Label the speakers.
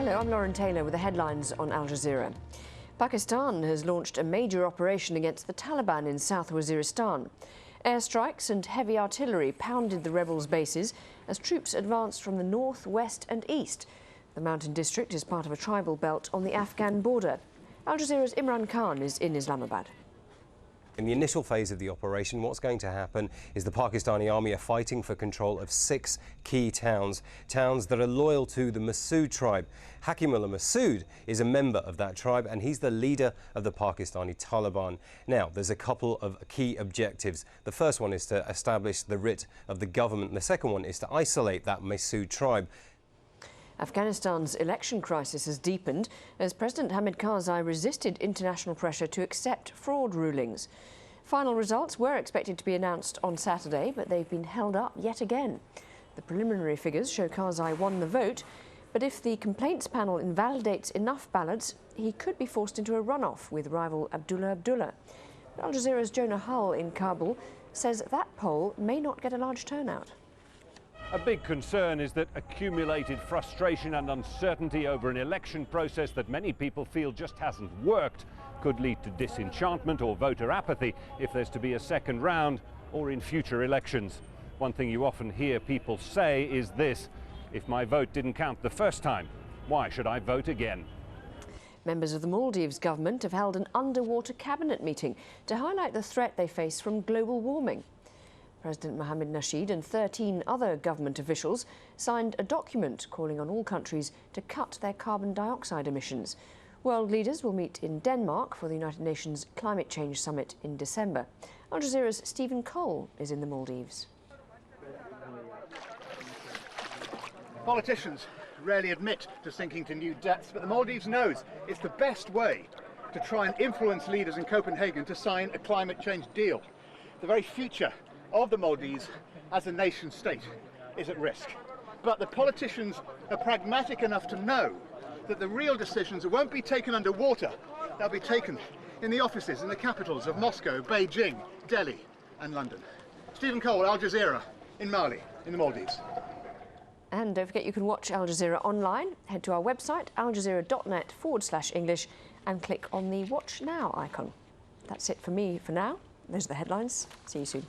Speaker 1: Hello, I'm Lauren Taylor with the headlines on Al Jazeera. Pakistan has launched a major operation against the Taliban in South Waziristan. Airstrikes and heavy artillery pounded the rebels' bases as troops advanced from the north, west and east. The mountain district is part of a tribal belt on the Afghan border. Al Jazeera's Imran Khan is in Islamabad.
Speaker 2: In the initial phase of the operation, what's going to happen is the Pakistani army are fighting for control of 6 key towns that are loyal to the Masood tribe. Hakimullah Masood is a member of that tribe and he's the leader of the Pakistani Taliban. Now, there's a couple of key objectives. The first one is to establish the writ of the government. The second one is to isolate that Masood tribe.
Speaker 1: Afghanistan's election crisis has deepened as President Hamid Karzai resisted international pressure to accept fraud rulings. Final results were expected to be announced on Saturday, but they've been held up yet again. The preliminary figures show Karzai won the vote, but if the complaints panel invalidates enough ballots, he could be forced into a runoff with rival Abdullah. Al Jazeera's Jonah Hull in Kabul says that poll may not get a large turnout.
Speaker 3: A big concern is that accumulated frustration and uncertainty over an election process that many people feel just hasn't worked could lead to disenchantment or voter apathy if there's to be a second round or in future elections. One thing you often hear people say is this: if my vote didn't count the first time, why should I vote again?
Speaker 1: Members of the Maldives government have held an underwater cabinet meeting to highlight the threat they face from global warming. President Mohammed Nasheed and 13 other government officials signed a document calling on all countries to cut their carbon dioxide emissions. World leaders will meet in Denmark for the United Nations Climate Change Summit in December. Al Jazeera's Stephen Cole is in the Maldives.
Speaker 4: Politicians rarely admit to sinking to new depths, but the Maldives knows it's the best way to try and influence leaders in Copenhagen to sign a climate change deal. The very future of the Maldives as a nation state is at risk. But the politicians are pragmatic enough to know that the real decisions won't be taken underwater, they'll be taken in the offices in the capitals of Moscow, Beijing, Delhi and London. Stephen Cole, Al Jazeera, in Mali, in the Maldives.
Speaker 1: And don't forget you can watch Al Jazeera online. Head to our website, aljazeera.net/English, and click on the Watch Now icon. That's it for me for now. Those are the headlines. See you soon.